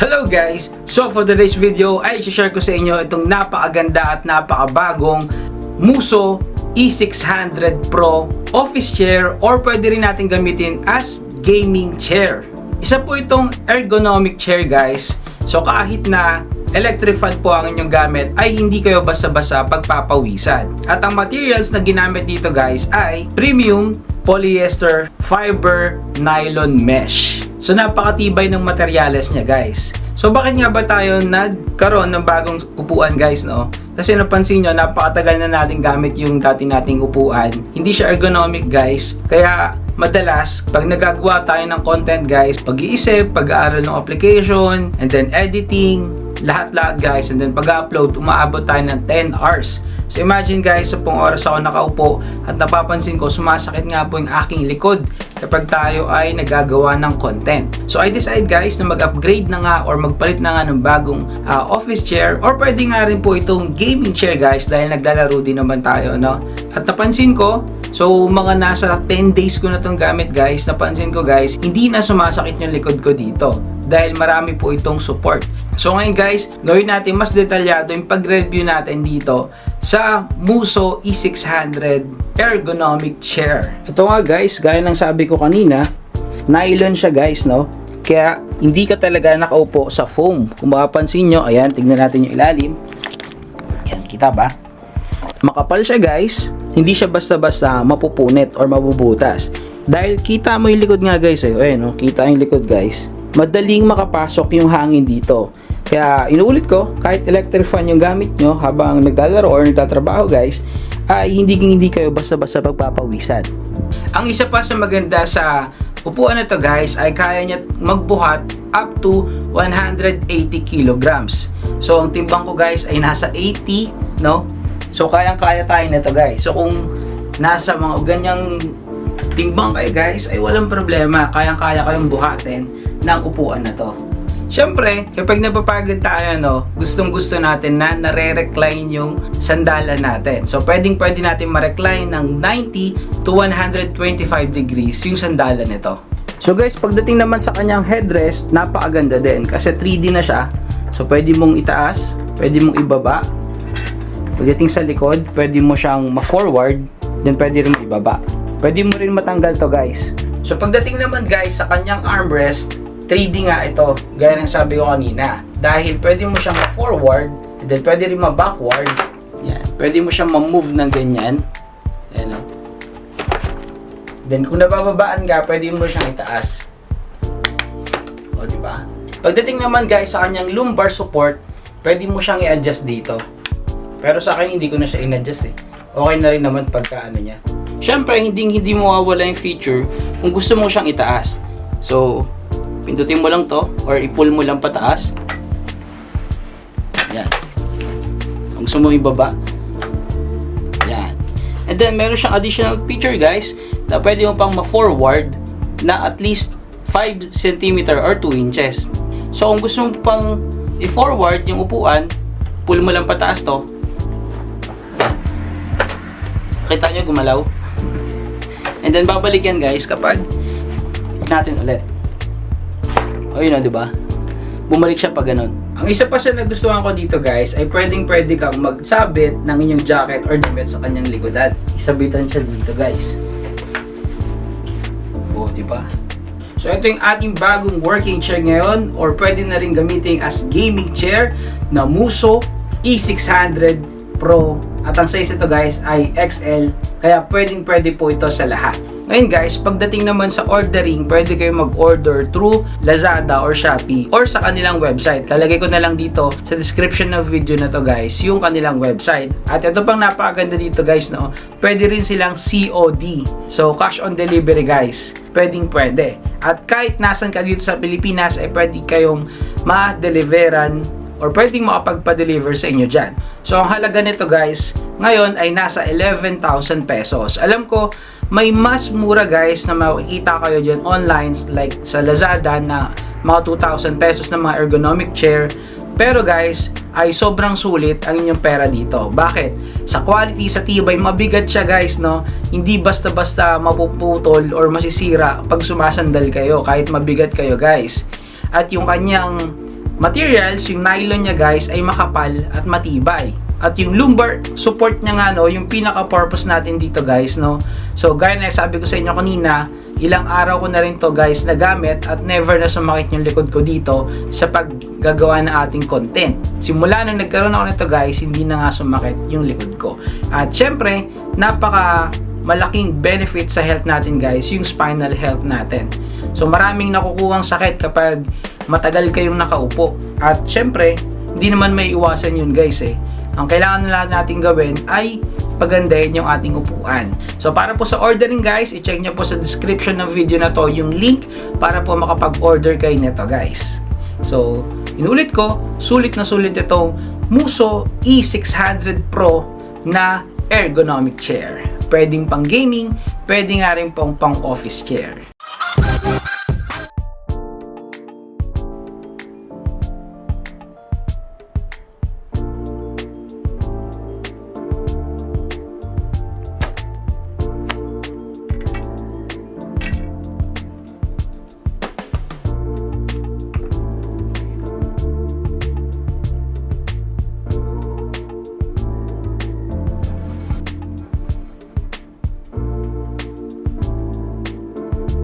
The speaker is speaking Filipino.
Hello guys! So for today's video ay i-share ko sa inyo itong napakaganda at napakabagong Muso E600 Pro office chair or pwede rin natin gamitin as gaming chair. Isa po itong ergonomic chair guys. So kahit na electric fan po ang inyong gamit ay hindi kayo basta-basta pagpapawisan. At ang materials na ginamit dito guys ay premium polyester fiber nylon mesh. So napakatibay ng materyales niya guys. So bakit nga ba tayo nagkaroon ng bagong upuan guys no? Kasi napansin nyo, napakatagal na natin gamit yung dati nating upuan. Hindi siya ergonomic guys. Kaya madalas pag nagagawa tayo ng content guys, pag-iisip, pag-aaral ng application, and then editing, lahat-lahat guys, and then pag-upload, umaabot tayo ng 10 hours. So imagine guys, sa pong oras ako nakaupo at napapansin ko sumasakit nga po yung aking likod kapag tayo ay nagagawa ng content. So I decide guys na mag-upgrade na nga or magpalit na nga ng bagong office chair or pwede nga rin po itong gaming chair guys dahil naglalaro din naman tayo, no? At napansin ko, so mga nasa 10 days ko na itong gamit guys, napansin ko guys, hindi na sumasakit yung likod ko dito dahil marami po itong support. So ngayon guys, gawin natin mas detalyado yung pag-review natin dito sa Muso E600 ergonomic chair. Ito nga guys, gaya ng sabi ko kanina, nylon siya guys, no? Kaya hindi ka talaga nakaupo sa foam. Kung makapansin nyo, ayan, tignan natin yung ilalim. Ayan, kita ba? Makapal siya guys, hindi siya basta-basta mapupunit or mabubutas. Dahil kita mo yung likod nga guys, ayan, no? Kita yung likod guys. Madaling makapasok yung hangin dito. Kaya inuulit ko, kahit electric fan yung gamit nyo habang naglalaro or nagtatrabaho guys, ay hindi kayo basta-basta pagpapawisan. Ang isa pa sa maganda sa upuan na to guys ay kaya niya magbuhat up to 180 kilograms. So ang timbang ko guys ay nasa 80, no? So kayang-kaya tayo na to guys. So kung nasa mga ganyang timbang kayo guys ay walang problema, kayang-kaya kayong buhatin ng upuan na to. Siyempre, kapag napapagod tayo, no, gustong-gusto natin na nare-recline yung sandalan natin. So, pwede natin ma-recline ng 90 to 125 degrees yung sandalan nito. So guys, pagdating naman sa kanyang headrest, napakaganda din kasi 3D na siya. So, pwede mong itaas, pwede mong ibaba. Pagdating sa likod, pwede mo siyang ma-forward, then pwede rin ibaba. Pwede mo rin matanggal to guys. So, pagdating naman guys sa kanyang armrest, 3D nga ito, gaya ng sabi ko kanina. Dahil pwede mo siyang ma-forward, and then pwede rin ma-backward. Yan. Pwede mo siyang ma-move ng ganyan. Yan, no? Then kung nabababaan ka, pwede mo siyang itaas. O, diba? Pagdating naman guys sa kanyang lumbar support, pwede mo siyang i-adjust dito. Pero sa akin, hindi ko na siya in-adjust eh. Okay na rin naman pagka ano niya. Siyempre, hindi mawawala yung feature kung gusto mo siyang itaas. So, pindutin mo lang to or i-pull mo lang pataas. Yan. Kung gusto mo ibaba. Yan. And then meron siyang additional feature guys na pwede mo pang ma-forward na at least 5 cm or 2 inches. So kung gusto mo pang i-forward yung upuan, pull mo lang pataas to. Yan. Kita nyo gumalaw. And then babalik yan guys kapag natin ulit. O yun na, diba? Bumalik siya pa ganun. Ang isa pa sa nagustuhan ko dito guys ay pwede kang magsabit ng inyong jacket or damit sa kanyang likodan. Isabitan siya dito guys. O, diba? So ito yung ating bagong working chair ngayon or pwede na rin gamitin as gaming chair na Muso E600 Pro. At ang size ito guys ay XL. Kaya pwede po ito sa lahat. Ngayon guys, pagdating naman sa ordering, pwede kayo mag-order through Lazada or Shopee or sa kanilang website. Lalagay ko na lang dito sa description ng video na to guys, yung kanilang website. At ito pang napakaganda dito guys, no? Pwede rin silang COD. So, cash on delivery guys. Pwede. At kahit nasan ka dito sa Pilipinas, ay pwede kayong ma-deliveran or pwedeng makapagpa-deliver sa inyo dyan. So, ang halaga nito guys, ngayon ay nasa 11,000 pesos. Alam ko, may mas mura guys na makikita kayo dyan online like sa Lazada na mga 2,000 pesos na mga ergonomic chair. Pero guys, ay sobrang sulit ang inyong pera dito. Bakit? Sa quality, sa tibay, mabigat siya guys, no? Hindi basta-basta mapuputol or masisira pag sumasandal kayo kahit mabigat kayo guys. At yung kanyang materials, yung nylon niya guys ay makapal at matibay. At yung lumbar support niya nga no, yung pinaka-purpose natin dito guys no. So gaya na sabi ko sa inyo kanina, ilang araw ko na rin to guys nagamit at never na sumakit yung likod ko dito sa paggagawa ng ating content. Simula nung nagkaroon ako nito guys, hindi na nga sumakit yung likod ko. At syempre, napaka malaking benefit sa health natin guys, yung spinal health natin. So maraming nakukuhang sakit kapag matagal kayong nakaupo. At syempre, hindi naman may iwasan yun guys eh. Ang kailangan na natin gawin ay pagandahin yung ating upuan. So para po sa ordering guys, i-check nyo po sa description ng video na to yung link para po makapag-order kayo nito guys. So, inulit ko, sulit na sulit itong Muso E600 Pro na ergonomic chair. Pwedeng pang gaming, pwede nga rin pang office chair.